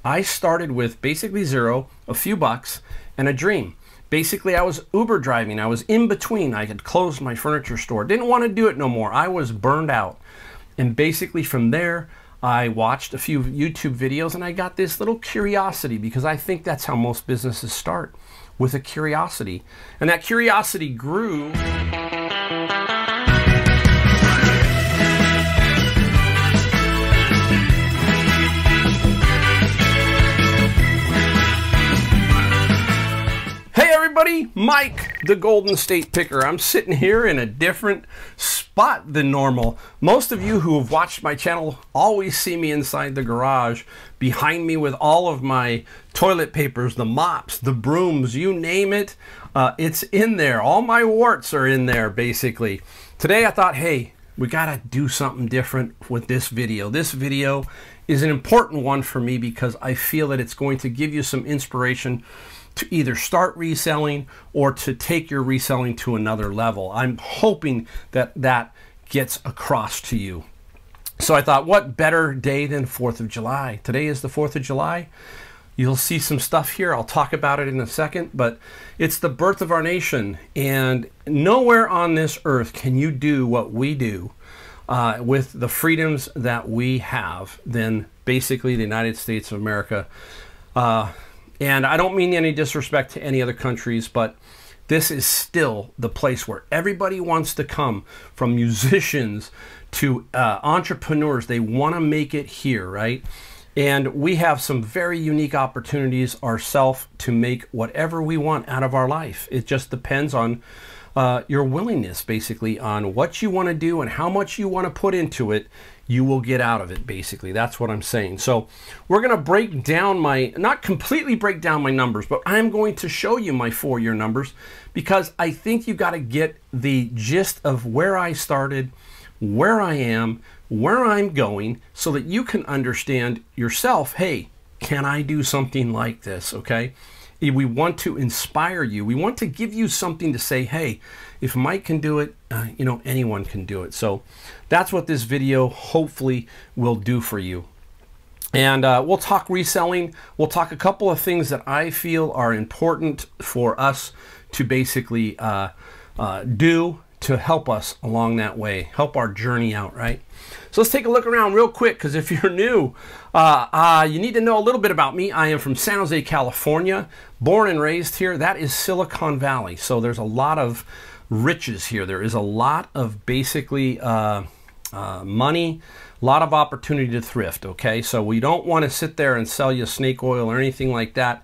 I started with basically zero, a few bucks, and a dream. Basically, I was Uber driving. I was in between. I had closed my furniture store. Didn't want to do it no more. I was burned out. And basically from there, I watched a few YouTube videos and I got this little curiosity, because I think that's how most businesses start, with a curiosity. And that curiosity grew. Hey everybody, Mike, the Golden State Picker. I'm sitting here in a different spot than normal. Most of you who have watched my channel always see me inside the garage, behind me with all of my toilet papers, the mops, the brooms, you name it. It's in there. All my warts are in there, basically. Today I thought, hey, we gotta do something different with this video. This video is an important one for me because I feel that it's going to give you some inspiration to either start reselling or to take your reselling to another level. I'm hoping that that gets across to you. So I thought, what better day than 4th of July? Today is the 4th of July. You'll see some stuff here. I'll talk about it in a second, but it's the birth of our nation. And nowhere on this earth can you do what we do with the freedoms that we have than basically the United States of America. And I don't mean any disrespect to any other countries, but this is still the place where everybody wants to come, from musicians to entrepreneurs. They want to make it here, right? And we have some very unique opportunities ourselves to make whatever we want out of our life. It just depends on your willingness, basically, on what you want to do and how much you want to put into it. You will get out of it, basically. That's what I'm saying. So we're going to break down my, not completely break down my numbers, but I'm going to show you my 4-year numbers, because I think you got to get the gist of where I started, where I am, where I'm going, so that you can understand yourself, hey, can I do something like this, okay? We want to inspire you. We want to give you something to say, hey, if Mike can do it, you know, anyone can do it. So that's what this video hopefully will do for you. And we'll talk reselling. We'll talk a couple of things that I feel are important for us to basically do to help us along that way, help our journey out, right? So let's take a look around real quick, because if you're new, you need to know a little bit about me. I am from San Jose, California, born and raised here. That is Silicon Valley. So there's a lot of riches here. There is a lot of basically money, a lot of opportunity to thrift, okay? So we don't want to sit there and sell you snake oil or anything like that.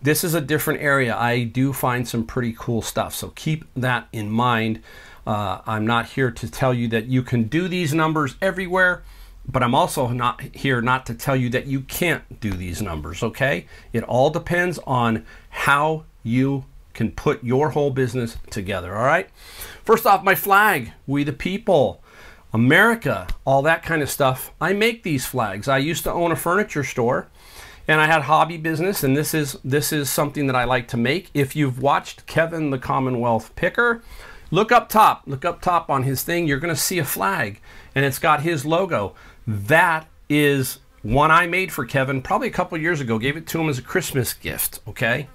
This is a different area. I do find some pretty cool stuff, so keep that in mind. I'm not here to tell you that you can do these numbers everywhere, but I'm also not here not to tell you that you can't do these numbers, okay? It all depends on how you can put your whole business together, all right? First off, my flag, we the people, America, all that kind of stuff. I make these flags. I used to own a furniture store, and I had hobby business, and this is something that I like to make. If you've watched Kevin the Commonwealth Picker, look up top on his thing. You're going to see a flag, and it's got his logo. That is one I made for Kevin probably a couple years ago. Gave it to him as a Christmas gift, okay?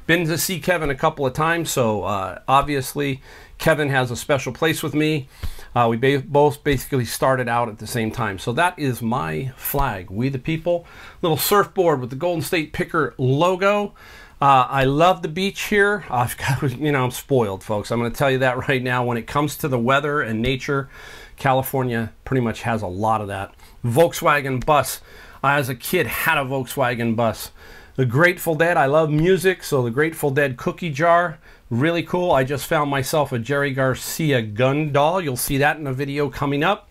Been to see Kevin a couple of times, so obviously Kevin has a special place with me. We both basically started out at the same time. So that is my flag, we the people. Little surfboard with the Golden State Picker logo. I love the beach here. I've got, you know, I'm spoiled, folks. I'm going to tell you that right now. When it comes to the weather and nature, California pretty much has a lot of that. Volkswagen bus. I, as a kid, had a Volkswagen bus. The Grateful Dead. I love music, so the Grateful Dead cookie jar. Really cool. I just found myself a Jerry Garcia gun doll. You'll see that in a video coming up.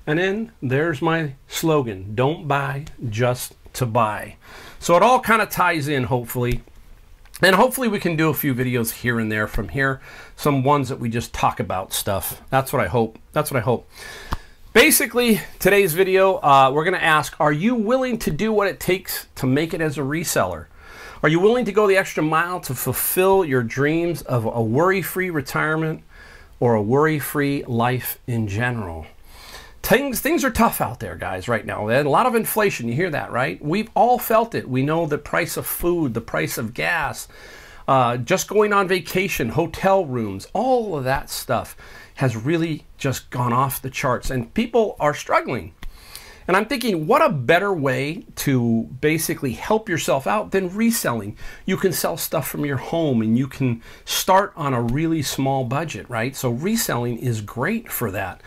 And then there's my slogan, don't buy just to buy. So it all kind of ties in, hopefully. And hopefully we can do a few videos here and there from here. Some ones that we just talk about stuff. That's what I hope. That's what I hope. Basically, today's video, we're going to ask, are you willing to do what it takes to make it as a reseller? Are you willing to go the extra mile to fulfill your dreams of a worry-free retirement or a worry-free life in general? Things are tough out there, guys, right now. And a lot of inflation, you hear that, right? We've all felt it. We know the price of food, the price of gas, just going on vacation, hotel rooms, all of that stuff has really just gone off the charts, and people are struggling. And I'm thinking, what a better way to basically help yourself out than reselling. You can sell stuff from your home, and you can start on a really small budget, right? So reselling is great for that.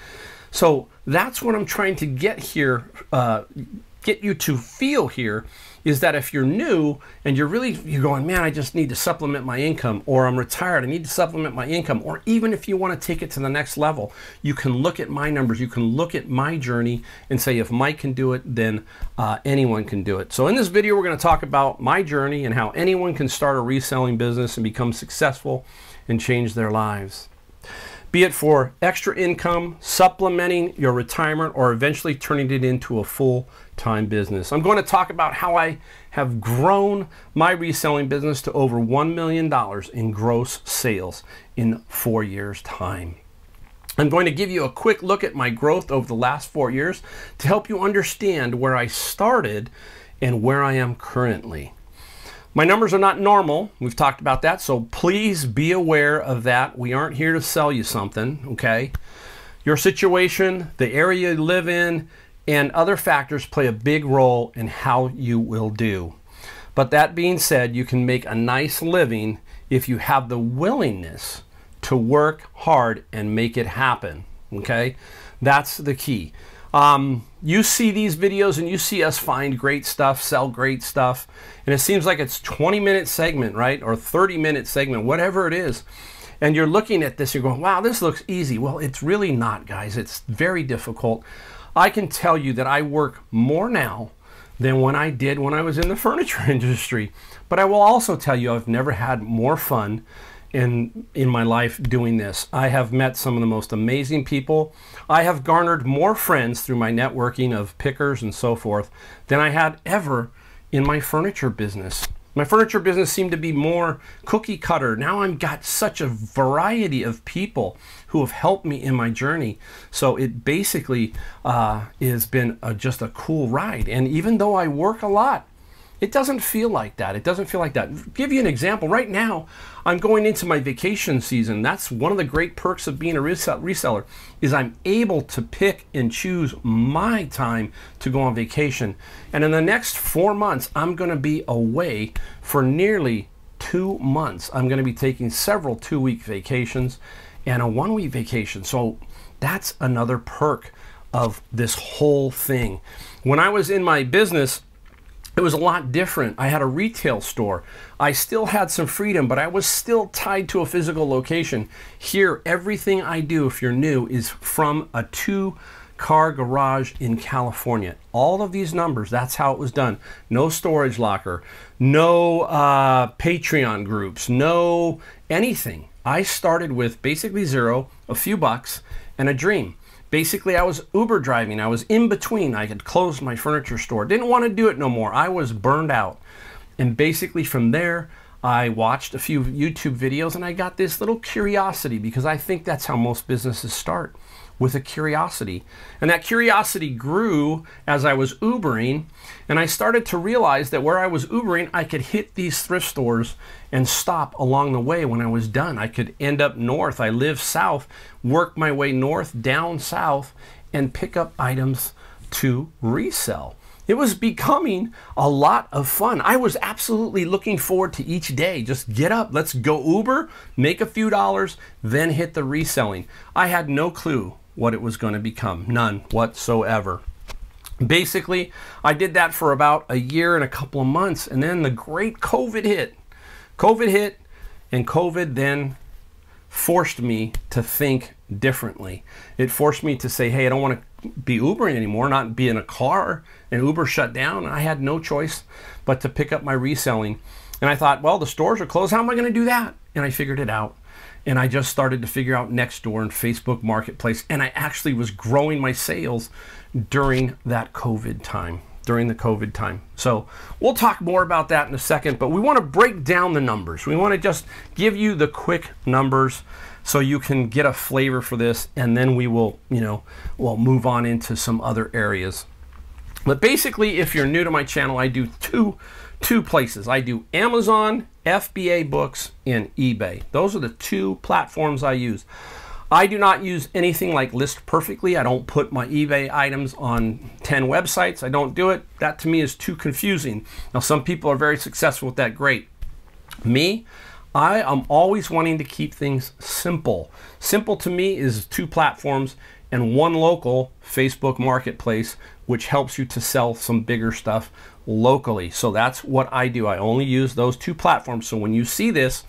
So that's what I'm trying to get here, get you to feel here, is that if you're new and you're going, man, I just need to supplement my income, or I'm retired, I need to supplement my income, or even if you want to take it to the next level, you can look at my numbers, you can look at my journey and say, if Mike can do it, then anyone can do it. So in this video, we're going to talk about my journey and how anyone can start a reselling business and become successful and change their lives. Be it for extra income, supplementing your retirement, or eventually turning it into a full-time business. I'm going to talk about how I have grown my reselling business to over $1 million in gross sales in 4 years' time. I'm going to give you a quick look at my growth over the last 4 years to help you understand where I started and where I am currently. My numbers are not normal. We've talked about that, so please be aware of that. We aren't here to sell you something, okay? Your situation, the area you live in, and other factors play a big role in how you will do. But that being said, you can make a nice living if you have the willingness to work hard and make it happen, okay? That's the key. You see these videos and you see us find great stuff, sell great stuff, and it seems like it's 20-minute segment, right? Or 30-minute segment, whatever it is. And you're looking at this, you're going, wow, this looks easy. Well, it's really not, guys. It's very difficult. I can tell you that I work more now than when I did when I was in the furniture industry. But I will also tell you I've never had more fun in my life doing this. I have met some of the most amazing people. I have garnered more friends through my networking of pickers and so forth than I had ever in my furniture business. My furniture business seemed to be more cookie cutter. Now I've got such a variety of people who have helped me in my journey. So it basically has been just a cool ride. And even though I work a lot, it doesn't feel like that. It doesn't feel like that. I'll give you an example. Right now, I'm going into my vacation season. That's one of the great perks of being a reseller, is I'm able to pick and choose my time to go on vacation. And in the next 4 months, I'm going to be away for nearly 2 months. I'm going to be taking several 2-week vacations and a 1-week vacation. So that's another perk of this whole thing. When I was in my business, it was a lot different. I had a retail store. I still had some freedom, but I was still tied to a physical location. Here, everything I do, if you're new, is from a 2-car garage in California. All of these numbers, that's how it was done. No storage locker, no Patreon groups, no anything. I started with basically zero, a few bucks, and a dream. Basically, I was Uber driving. I was in between. I had closed my furniture store. Didn't want to do it no more. I was burned out. And basically from there, I watched a few YouTube videos and I got this little curiosity, because I think that's how most businesses start, with a curiosity. And that curiosity grew as I was Ubering, and I started to realize that where I was Ubering, I could hit these thrift stores and stop along the way when I was done. I could end up north. I live south, work my way north, down south, and pick up items to resell. It was becoming a lot of fun. I was absolutely looking forward to each day. Just get up, let's go Uber, make a few dollars, then hit the reselling. I had no clue what it was going to become, none whatsoever. Basically, I did that for about a year and a couple of months, and then the great COVID hit. COVID hit, and COVID then forced me to think differently. It forced me to say, hey, I don't want to be Ubering anymore, not be in a car, and Uber shut down. I had no choice but to pick up my reselling. And I thought, well, the stores are closed. How am I going to do that? And I figured it out. And I just started to figure out Nextdoor and Facebook Marketplace. And I actually was growing my sales during that COVID time, So we'll talk more about that in a second, but we want to break down the numbers. We want to just give you the quick numbers. so you can get a flavor for this, and then we will, we'll move on into some other areas. But basically, if you're new to my channel, I do two places. I do Amazon, FBA books, and eBay. Those are the two platforms I use. I do not use anything like List Perfectly. I don't put my eBay items on 10 websites. I don't do it. That to me is too confusing. Now, some people are very successful with that. Great. Me, I am always wanting to keep things simple. Simple to me is two platforms and one local Facebook marketplace, which helps you to sell some bigger stuff locally. So that's what I do. I only use those two platforms. So when you see this,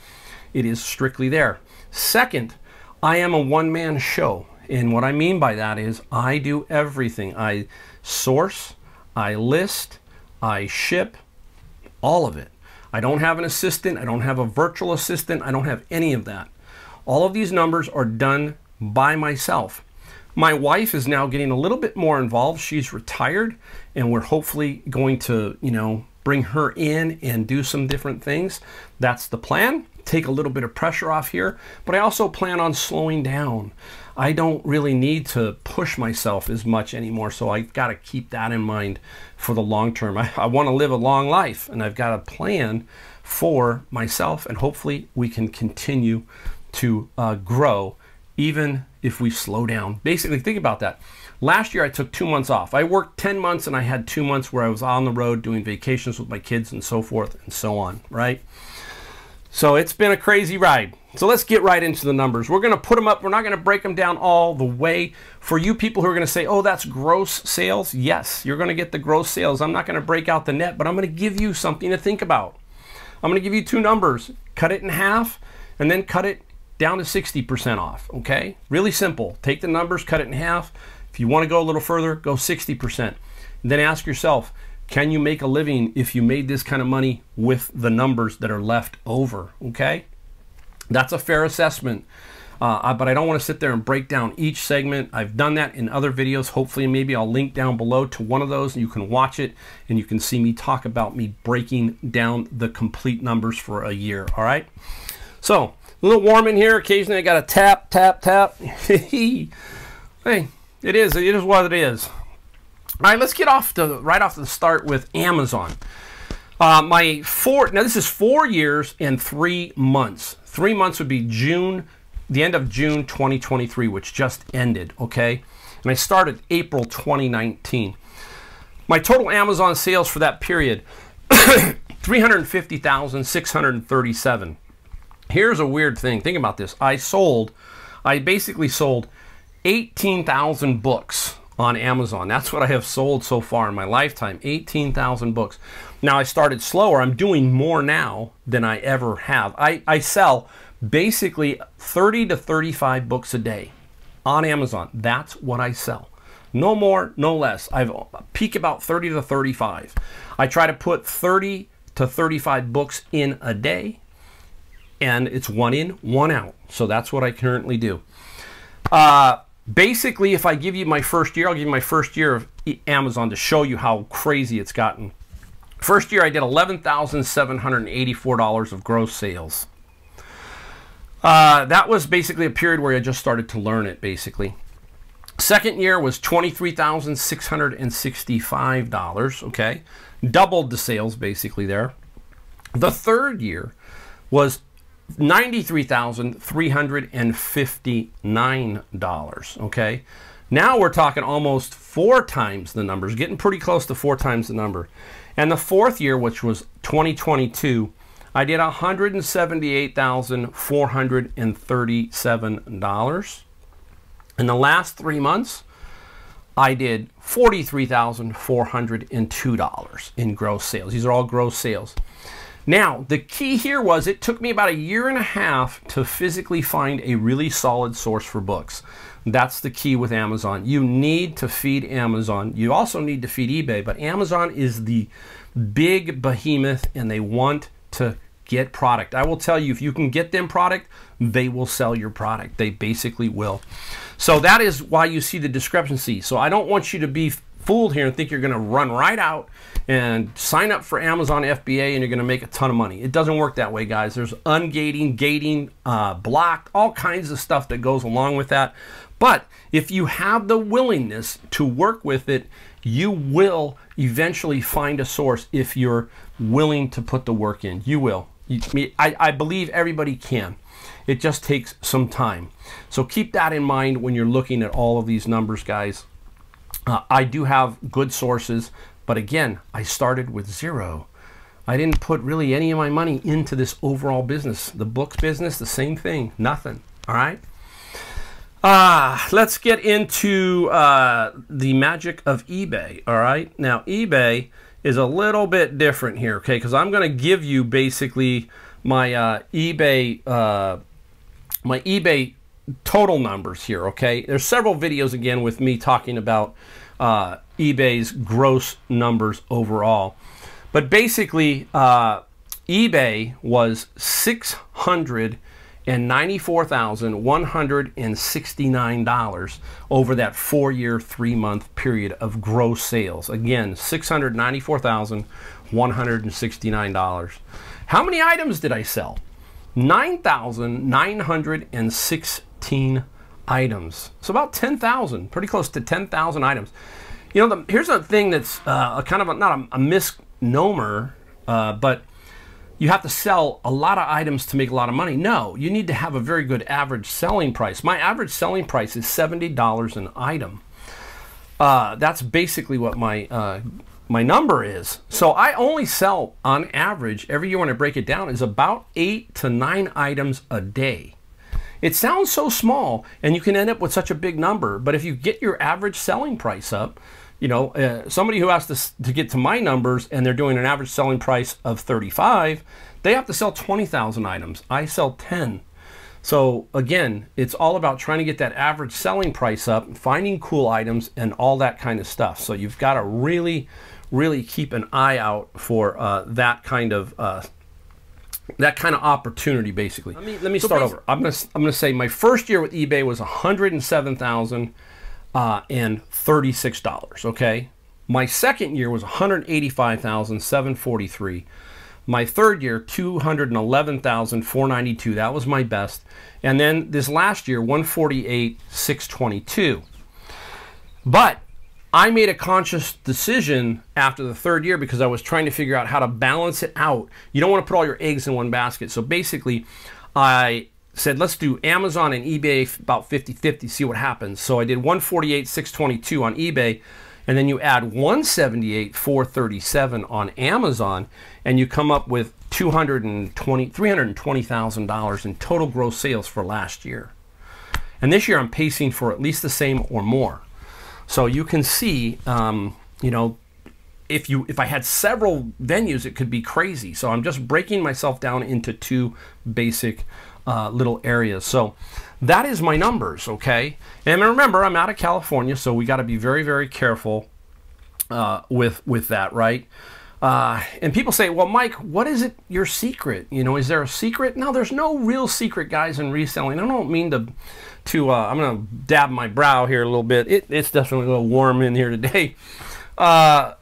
it is strictly there. Second, I am a one-man show. And what I mean by that is I do everything. I source, I list, I ship, all of it. I don't have an assistant. I don't have a virtual assistant. I don't have any of that. All of these numbers are done by myself. My wife is now getting a little bit more involved. She's retired, and we're hopefully going to, bring her in and do some different things. That's the plan. Take a little bit of pressure off here, but I also plan on slowing down. I don't really need to push myself as much anymore, so I've got to keep that in mind for the long term. I want to live a long life, and I've got a plan for myself, and hopefully we can continue to grow even if we slow down. Basically, think about that. Last year I took 2 months off. I worked 10 months and I had 2 months where I was on the road doing vacations with my kids and so forth and so on, right? So it's been a crazy ride. So let's get right into the numbers. We're gonna put them up. We're not gonna break them down all the way. For you people who are gonna say, oh, that's gross sales. Yes, you're gonna get the gross sales. I'm not gonna break out the net, but I'm gonna give you something to think about. I'm gonna give you two numbers. Cut it in half and then cut it down to 60% off, okay? Really simple. Take the numbers, cut it in half. If you want to go a little further, go 60%. And then ask yourself, can you make a living if you made this kind of money with the numbers that are left over, okay? That's a fair assessment, but I don't want to sit there and break down each segment. I've done that in other videos. Hopefully, maybe I'll link down below to one of those and you can watch it and you can see me talk about me breaking down the complete numbers for a year, all right? So, a little warm in here. Occasionally I got to tap, tap, tap. Hey, it is what it is. All right, let's get right off the start with Amazon. Now this is 4 years and 3 months. 3 months would be June, the end of June 2023, which just ended, okay? And I started April 2019. My total Amazon sales for that period, 350,637. Here's a weird thing. Think about this. I basically sold 18,000 books on Amazon. That's what I have sold so far in my lifetime, 18,000 books. Now, I started slower. I'm doing more now than I ever have. I sell basically 30 to 35 books a day on Amazon. That's what I sell. No more, no less. I've peak about 30 to 35. I try to put 30 to 35 books in a day, and it's one in, one out. So that's what I currently do. Basically, if I give you my first year, I'll give you my first year of Amazon to show you how crazy it's gotten. First year, I did $11,784 of gross sales. That was basically a period where I just started to learn it, basically. Second year was $23,665, okay? Doubled the sales, basically, there. The third year was $93,359, okay? Now we're talking almost 4 times the numbers, getting pretty close to 4 times the number. And the fourth year, which was 2022, I did $178,437. In the last 3 months, I did $43,402 in gross sales. These are all gross sales. Now, the key here was it took me about 1.5 years to physically find a really solid source for books. That's the key with Amazon. You need to feed Amazon. You also need to feed eBay, but Amazon is the big behemoth and they want to get product. I will tell you, if you can get them product, they will sell your product. They basically will. So that is why you see the discrepancy. So I don't want you to be fooled here and think you're going to run right out and sign up for Amazon FBA and you're going to make a ton of money. It doesn't work that way, guys. There's ungating, gating, blocked, all kinds of stuff that goes along with that. But if you have the willingness to work with it, you will eventually find a source if you're willing to put the work in. You will. I believe everybody can. It just takes some time. So keep that in mind when you're looking at all of these numbers, guys. I do have good sources, but again, I started with zero. I didn't put really any of my money into this overall business. The books business, the same thing, nothing. All right. Let's get into the magic of eBay. All right. Now, eBay is a little bit different here, okay? Because I'm going to give you basically my eBay total numbers here, okay? There's several videos again with me talking about eBay's gross numbers overall. But basically, eBay was $694,169 over that 4-year, 3-month period of gross sales. Again, $694,169. How many items did I sell? 9,916 items. So about 10,000, pretty close to 10,000 items. You know, here's a thing that's kind of not a misnomer, but you have to sell a lot of items to make a lot of money. No, you need to have a very good average selling price. My average selling price is $70 an item. That's basically what my number is. So I only sell, on average, every year when I break it down, is about 8 to 9 items a day. It sounds so small, and you can end up with such a big number, but if you get your average selling price up, you know, somebody who has to get to my numbers and they're doing an average selling price of 35, they have to sell 20,000 items. I sell 10. So again, it's all about trying to get that average selling price up, finding cool items and all that kind of stuff. So you've got to really, really keep an eye out for that kind of opportunity, basically. Let me start over. I'm gonna say my first year with eBay was $107,036. Okay, my second year was $185,743. My third year, $211,492. That was my best. And then this last year, $148,622. But I made a conscious decision after the third year because I was trying to figure out how to balance it out. You don't want to put all your eggs in one basket. So basically, I said, let's do Amazon and eBay about 50-50, see what happens. So I did $148,622 on eBay, and then you add $178,437 on Amazon, and you come up with $320,000 in total gross sales for last year. And this year I'm pacing for at least the same or more. So you can see, you know, if I had several venues, it could be crazy. So I'm just breaking myself down into two basic little areas. So that is my numbers, okay? And remember, I'm out of California, so we got to be very, very careful with that, right? And people say, well, Mike, what is it, your secret? You know, is there a secret? No, there's no real secret, guys, in reselling. I don't mean to I'm going to dab my brow here a little bit. It's definitely a little warm in here today. I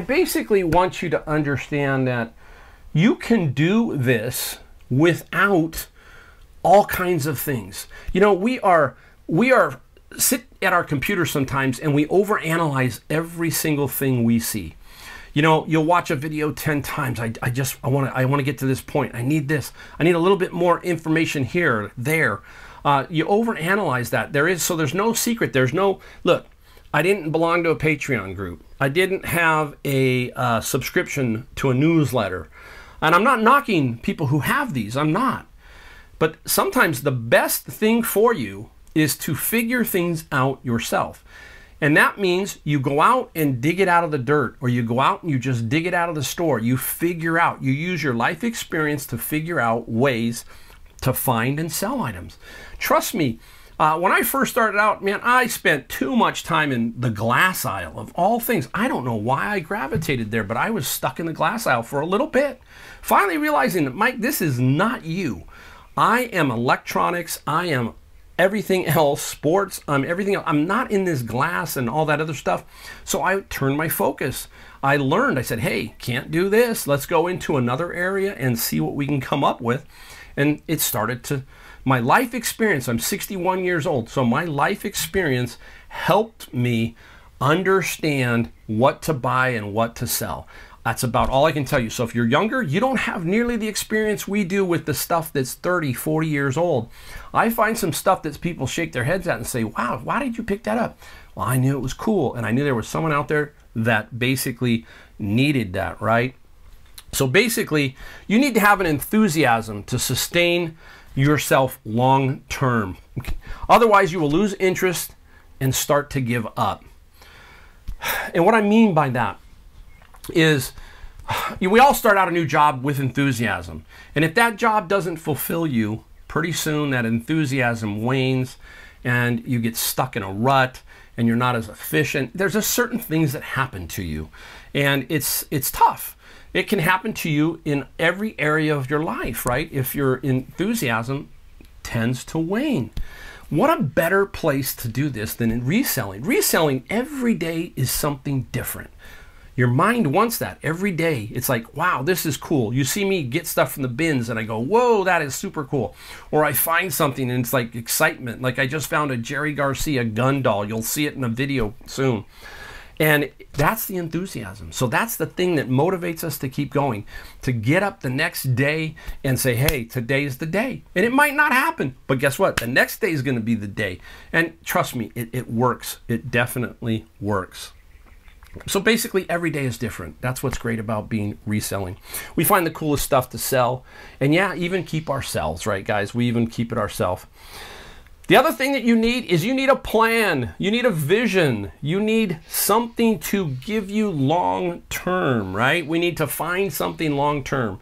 basically want you to understand that you can do this without all kinds of things. You know, we sit at our computer sometimes and we overanalyze every single thing we see. You know, you'll watch a video 10 times. I want to get to this point. I need this. I need a little bit more information here, there. You overanalyze that. There's no secret. There's no, look, I didn't belong to a Patreon group. I didn't have a subscription to a newsletter. And I'm not knocking people who have these. I'm not. But sometimes the best thing for you is to figure things out yourself. And that means you go out and dig it out of the dirt, or you go out and you just dig it out of the store. You figure out, you use your life experience to figure out ways to find and sell items. Trust me, when I first started out, man, I spent too much time in the glass aisle of all things. I don't know why I gravitated there, but I was stuck in the glass aisle for a little bit. Finally realizing that, Mike, this is not you. I am electronics. I am everything else, sports, everything else. I'm not in this glass and all that other stuff. So I turned my focus. I learned, I said, hey, can't do this. Let's go into another area and see what we can come up with. And it started to, my life experience, I'm 61 years old. So my life experience helped me understand what to buy and what to sell. That's about all I can tell you. So if you're younger, you don't have nearly the experience we do with the stuff that's 30, 40 years old. I find some stuff that people shake their heads at and say, wow, why did you pick that up? Well, I knew it was cool, and I knew there was someone out there that basically needed that, right? So basically, you need to have an enthusiasm to sustain yourself long term. Otherwise, you will lose interest and start to give up. And what I mean by that is we all start out a new job with enthusiasm. And if that job doesn't fulfill you, pretty soon that enthusiasm wanes and you get stuck in a rut and you're not as efficient. There's just certain things that happen to you, and it's tough. It can happen to you in every area of your life, right? If your enthusiasm tends to wane. What a better place to do this than in reselling. Reselling every day is something different. Your mind wants that every day. It's like, wow, this is cool. You see me get stuff from the bins and I go, whoa, that is super cool. Or I find something and it's like excitement. Like I just found a Jerry Garcia gun doll. You'll see it in a video soon. And that's the enthusiasm. So that's the thing that motivates us to keep going, to get up the next day and say, hey, today's the day. And it might not happen, but guess what? The next day is going to be the day. And trust me, it works. It definitely works. So basically every day is different. That's what's great about being reselling. We find the coolest stuff to sell, and yeah, even keep ourselves, right guys? We even keep it ourselves. The other thing that you need is you need a plan. You need a vision. You need something to give you long term, right? We need to find something long term.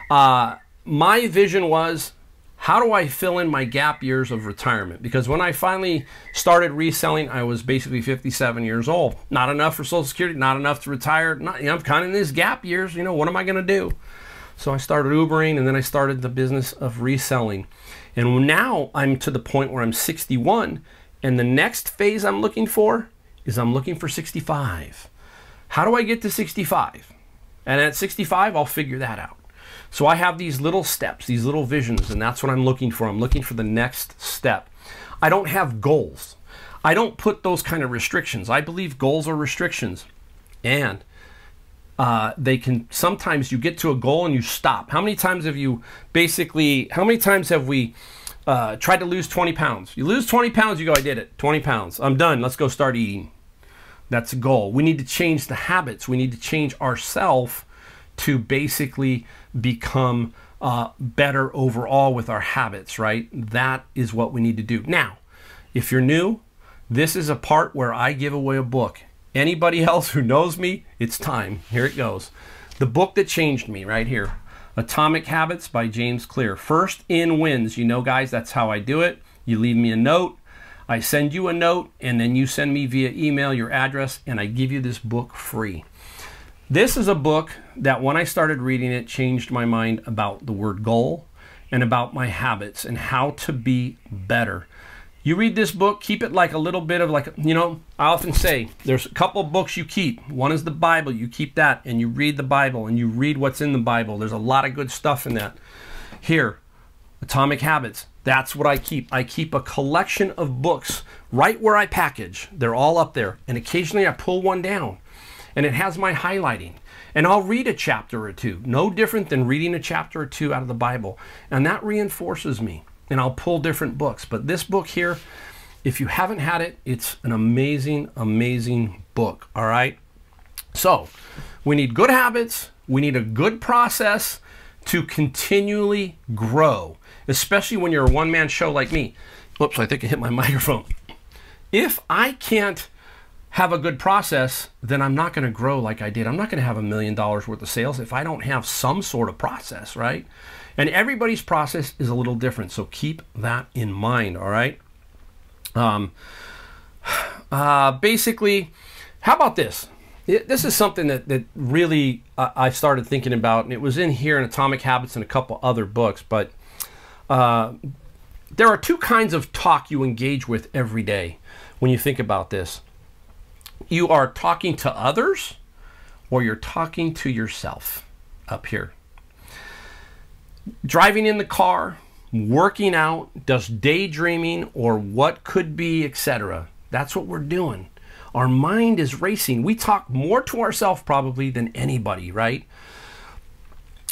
My vision was, how do I fill in my gap years of retirement? Because when I finally started reselling, I was basically 57 years old. Not enough for Social Security, not enough to retire. Not, I'm kind of in these gap years. What am I going to do? So I started Ubering, and then I started the business of reselling. And now I'm to the point where I'm 61, and the next phase I'm looking for is I'm looking for 65. How do I get to 65? And at 65, I'll figure that out. So I have these little steps, these little visions, and that's what I'm looking for. I'm looking for the next step. I don't have goals. I don't put those kind of restrictions. I believe goals are restrictions. And they can, sometimes you get to a goal and you stop. How many times have you how many times have we tried to lose 20 pounds? You lose 20 pounds, you go, I did it, 20 pounds. I'm done, let's go start eating. That's a goal. We need to change the habits. We need to change ourselves to basically become better overall with our habits, right? That is what we need to do. Now, if you're new, this is a part where I give away a book. Anybody else who knows me, it's time. Here it goes. The book that changed me right here. Atomic Habits by James Clear. First in wins. You know, guys, that's how I do it. You leave me a note. I send you a note, and then you send me via email your address, and I give you this book free. This is a book that when I started reading it, changed my mind about the word goal and about my habits and how to be better. You read this book, keep it like a little bit of like, I often say there's a couple books you keep. One is the Bible. You keep that and you read the Bible and you read what's in the Bible. There's a lot of good stuff in that. Here, Atomic Habits. That's what I keep. I keep a collection of books right where I package. They're all up there. And occasionally I pull one down and it has my highlighting. And I'll read a chapter or two. No different than reading a chapter or two out of the Bible. And that reinforces me. And I'll pull different books. But this book here, if you haven't had it, it's an amazing, amazing book. All right. So we need good habits. We need a good process to continually grow, especially when you're a one-man show like me. Whoops, I think I hit my microphone. If I can't have a good process, then I'm not going to grow like I did. I'm not going to have $1 million worth of sales if I don't have some sort of process, right? And everybody's process is a little different, so keep that in mind, all right? Basically, how about this? This is something that really I started thinking about, and it was in here in Atomic Habits and a couple other books, but there are two kinds of talk you engage with every day when you think about this. You are talking to others, or you're talking to yourself up here. Driving in the car, working out, just daydreaming, or what could be, etc. That's what we're doing. Our mind is racing. We talk more to ourselves probably than anybody, right?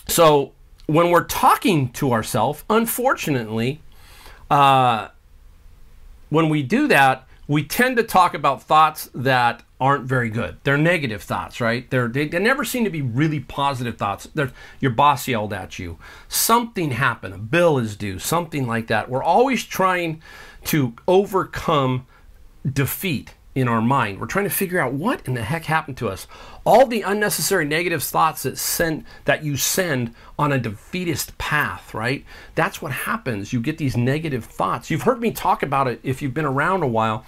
So when we're talking to ourselves, unfortunately, when we do that, we tend to talk about thoughts that aren't very good. They're negative thoughts, right? They never seem to be really positive thoughts. Your boss yelled at you. Something happened. A bill is due. Something like that. We're always trying to overcome defeat in our mind. We're trying to figure out what in the heck happened to us. All the unnecessary negative thoughts that you send on a defeatist path, right? That's what happens. You get these negative thoughts. You've heard me talk about it if you've been around a while.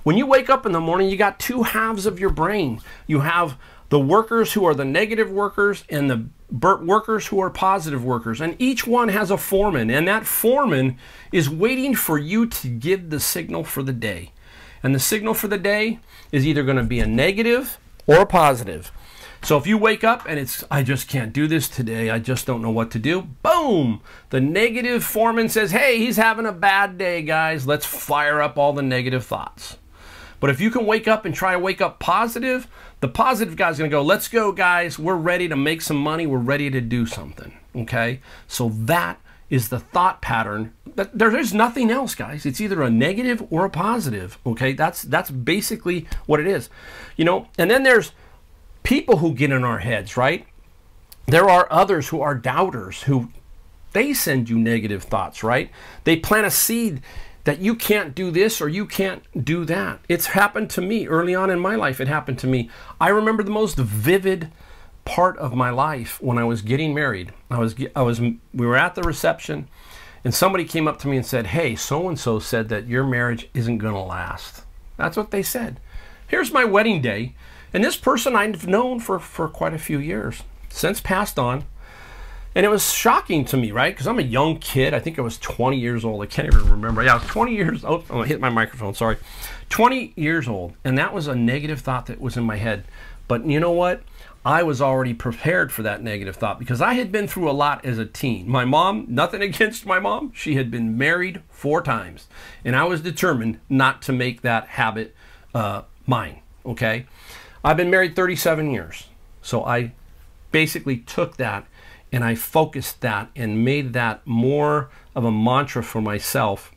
When you wake up in the morning, you got two halves of your brain. You have the workers who are the negative workers and the workers who are positive workers. And each one has a foreman, and that foreman is waiting for you to give the signal for the day. And the signal for the day is either going to be a negative or a positive. So if you wake up and it's, I just can't do this today, I just don't know what to do, boom! The negative foreman says, hey, he's having a bad day, guys. Let's fire up all the negative thoughts. But if you can wake up and try to wake up positive, the positive guy's going to go, let's go, guys. We're ready to make some money. We're ready to do something, okay? So that is the thought pattern. There is nothing else, guys. It's either a negative or a positive, okay? That's basically what it is. You know, and then there's people who get in our heads, right? There are others who are doubters, who they send you negative thoughts, right? They plant a seed that you can't do this or you can't do that. It's happened to me early on in my life. It happened to me. I remember the most vivid part of my life when I was getting married. We were at the reception, and somebody came up to me and said, hey, so-and-so said that your marriage isn't going to last. That's what they said. Here's my wedding day, and this person I've known for quite a few years, since passed on. And it was shocking to me, right? Because I'm a young kid. I think I was 20 years old. I can't even remember. Yeah, I was 20 years old. Oh, I hit my microphone, sorry. 20 years old. And that was a negative thought that was in my head. But you know what? I was already prepared for that negative thought because I had been through a lot as a teen. My mom, nothing against my mom, she had been married 4 times. And I was determined not to make that habit mine, okay? I've been married 37 years. So I basically took that and I focused that and made that more of a mantra for myself.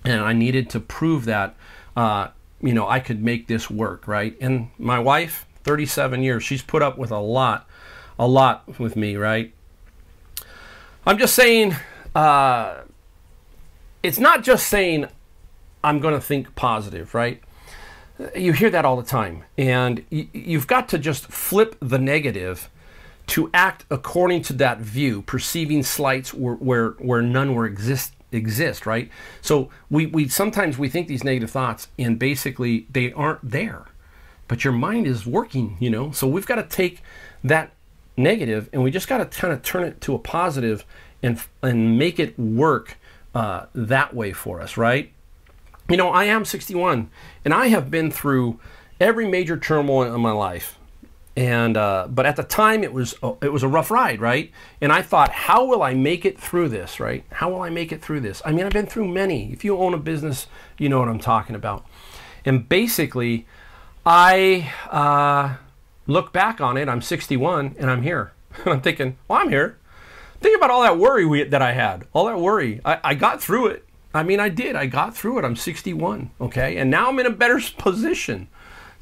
And I needed to prove that, you know, I could make this work, right? And my wife, 37 years, she's put up with a lot with me, right? I'm just saying, it's not just saying I'm going to think positive, right? You hear that all the time. And you've got to just flip the negative to act according to that view, perceiving slights where none exist, right? So we sometimes we think these negative thoughts and basically they aren't there. But your mind is working, you know? So we've got to take that negative and we just got to kind of turn it to a positive and make it work that way for us, right? You know, I am 61 and I have been through every major turmoil in my life. And but at the time it was a rough ride, right? And I thought, how will I make it through this, right? How will I make it through this? I mean, I've been through many. If you own a business, you know what I'm talking about. And basically, I look back on it, I'm 61 and I'm here. And I'm thinking, well, I'm here. Think about all that worry that I had, all that worry. I got through it. I mean, I did. I got through it. I'm 61, okay? And now I'm in a better position.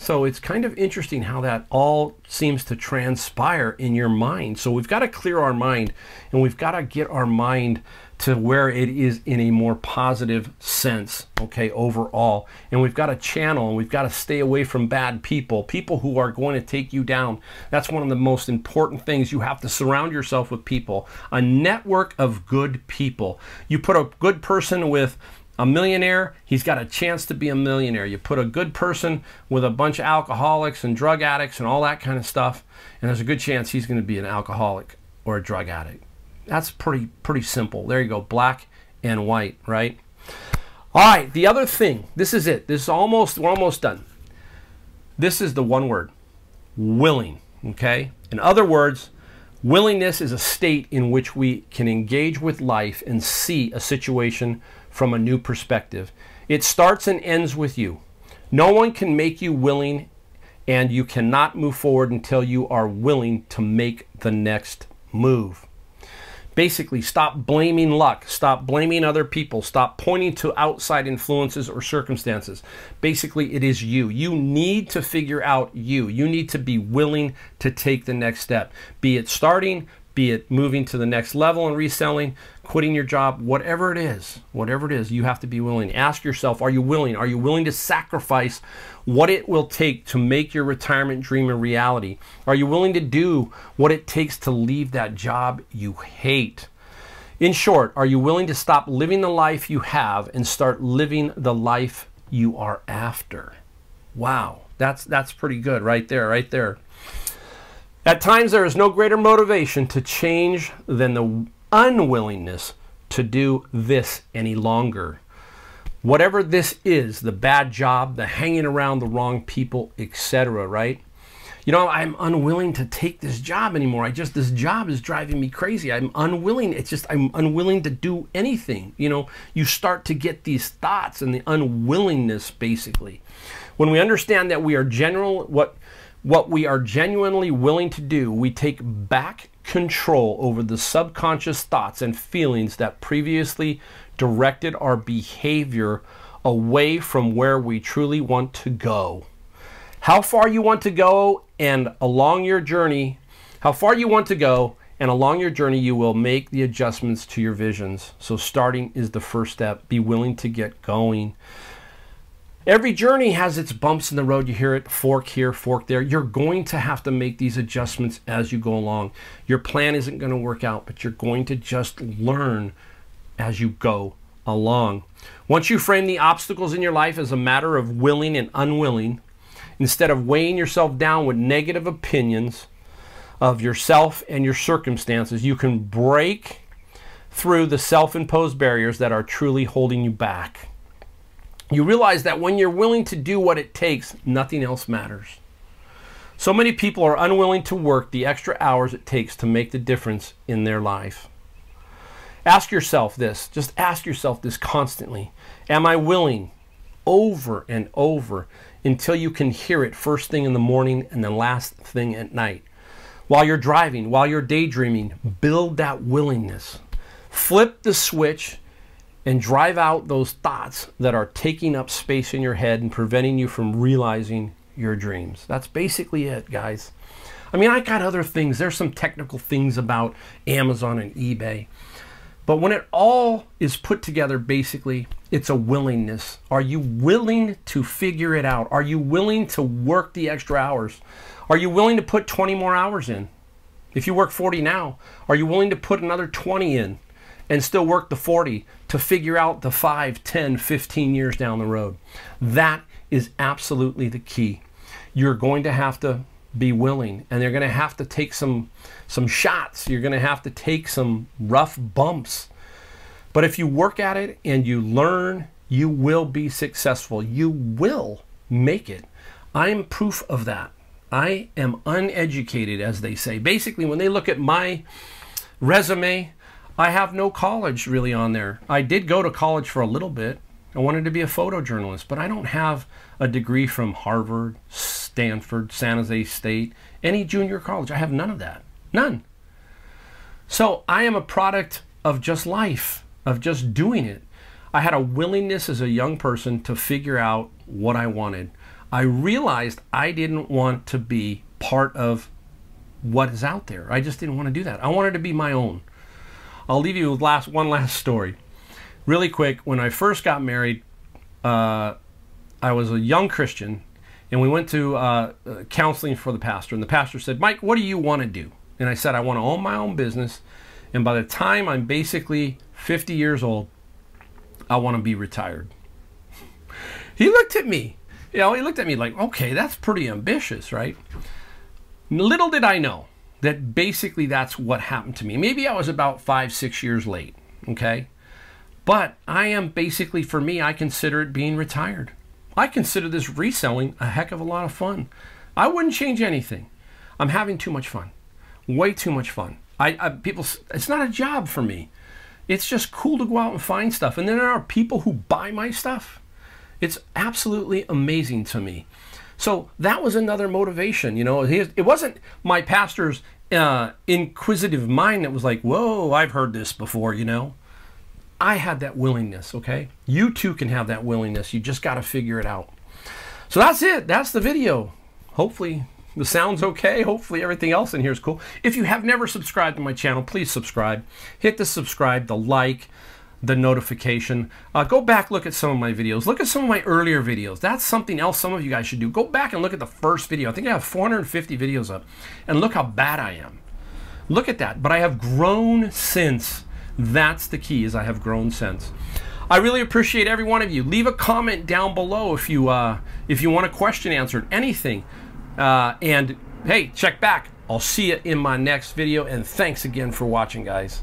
So it's kind of interesting how that all seems to transpire in your mind. So we've got to clear our mind and we've got to get our mind to where it is in a more positive sense, okay, overall. And we've got to channel and we've got to stay away from bad people, people who are going to take you down. That's one of the most important things. You have to surround yourself with people, a network of good people. You put a good person with a millionaire, he's got a chance to be a millionaire. You put a good person with a bunch of alcoholics and drug addicts and all that kind of stuff, and there's a good chance he's going to be an alcoholic or a drug addict. That's pretty simple. There you go, black and white, right? All right, the other thing, this is it. This is almost, we're almost done. This is the one word, willing, okay? In other words, willingness is a state in which we can engage with life and see a situation from a new perspective. It starts and ends with you. No one can make you willing, and you cannot move forward until you are willing to make the next move. Basically, stop blaming luck. Stop blaming other people. Stop pointing to outside influences or circumstances. Basically, it is you. You need to figure out you. You need to be willing to take the next step. Be it starting, be it moving to the next level and reselling, quitting your job, whatever it is, you have to be willing. Ask yourself, are you willing? Are you willing to sacrifice what it will take to make your retirement dream a reality? Are you willing to do what it takes to leave that job you hate? In short, are you willing to stop living the life you have and start living the life you are after? Wow, that's pretty good right there, right there. At times, there is no greater motivation to change than the unwillingness to do this any longer. Whatever this is, the bad job, the hanging around the wrong people, etc., right? You know, I'm unwilling to take this job anymore. This job is driving me crazy. I'm unwilling. I'm unwilling to do anything. You know, you start to get these thoughts and the unwillingness, basically. When we understand that we are what we are genuinely willing to do, we take back control over the subconscious thoughts and feelings that previously directed our behavior away from where we truly want to go. How far you want to go and along your journey, you will make the adjustments to your visions. So starting is the first step. Be willing to get going. Every journey has its bumps in the road. You hear it, fork here, fork there. You're going to have to make these adjustments as you go along. Your plan isn't going to work out, but you're going to just learn as you go along. Once you frame the obstacles in your life as a matter of willing and unwilling, instead of weighing yourself down with negative opinions of yourself and your circumstances, you can break through the self-imposed barriers that are truly holding you back. You realize that when you're willing to do what it takes, nothing else matters. So many people are unwilling to work the extra hours it takes to make the difference in their life. Ask yourself this. Just ask yourself this constantly. Am I willing? Over and over until you can hear it first thing in the morning and the last thing at night. While you're driving, while you're daydreaming, build that willingness. Flip the switch and drive out those thoughts that are taking up space in your head and preventing you from realizing your dreams. That's basically it, guys. I mean, I got other things. There's some technical things about Amazon and eBay. But when it all is put together, basically, it's a willingness. Are you willing to figure it out? Are you willing to work the extra hours? Are you willing to put 20 more hours in? If you work 40 now, are you willing to put another 20 in and still work the 40 to figure out the 5, 10, 15 years down the road? That is absolutely the key. You're going to have to be willing, and they're going to have to take some shots. You're going to have to take some rough bumps. But if you work at it and you learn, you will be successful. You will make it. I am proof of that. I am uneducated, as they say. Basically, when they look at my resume, I have no college really on there. I did go to college for a little bit. I wanted to be a photojournalist, but I don't have a degree from Harvard, Stanford, San Jose State, any junior college. I have none of that. None. So I am a product of just life, of just doing it. I had a willingness as a young person to figure out what I wanted. I realized I didn't want to be part of what is out there. I just didn't want to do that. I wanted to be my own. I'll leave you with one last story. Really quick, when I first got married, I was a young Christian, and we went to counseling for the pastor. And the pastor said, "Mike, what do you want to do?" And I said, "I want to own my own business. And by the time I'm basically 50 years old, I want to be retired." He looked at me. He looked at me like, okay, that's pretty ambitious, right? Little did I know that basically that's what happened to me. Maybe I was about 5, 6 years late, okay? But I am basically, for me, I consider it being retired. I consider this reselling a heck of a lot of fun. I wouldn't change anything. I'm having too much fun. Way too much fun. People, it's not a job for me. It's just cool to go out and find stuff. And then there are people who buy my stuff. It's absolutely amazing to me. So that was another motivation. You know, it wasn't my pastor's inquisitive mind that was like, whoa, I've heard this before, you know. I had that willingness, okay? You too can have that willingness. You just got to figure it out. So that's it. That's the video. Hopefully the sound's okay. Hopefully everything else in here is cool. If you have never subscribed to my channel, please subscribe. Hit the subscribe, the like, the notification. Go back, look at some of my videos. Look at some of my earlier videos. That's something else some of you guys should do. Go back and look at the first video. I think I have 450 videos up. And look how bad I am. Look at that. But I have grown since. That's the key, is I have grown since. I really appreciate every one of you. Leave a comment down below if you want a question answered, anything. And hey, check back. I'll see you in my next video, and thanks again for watching, guys.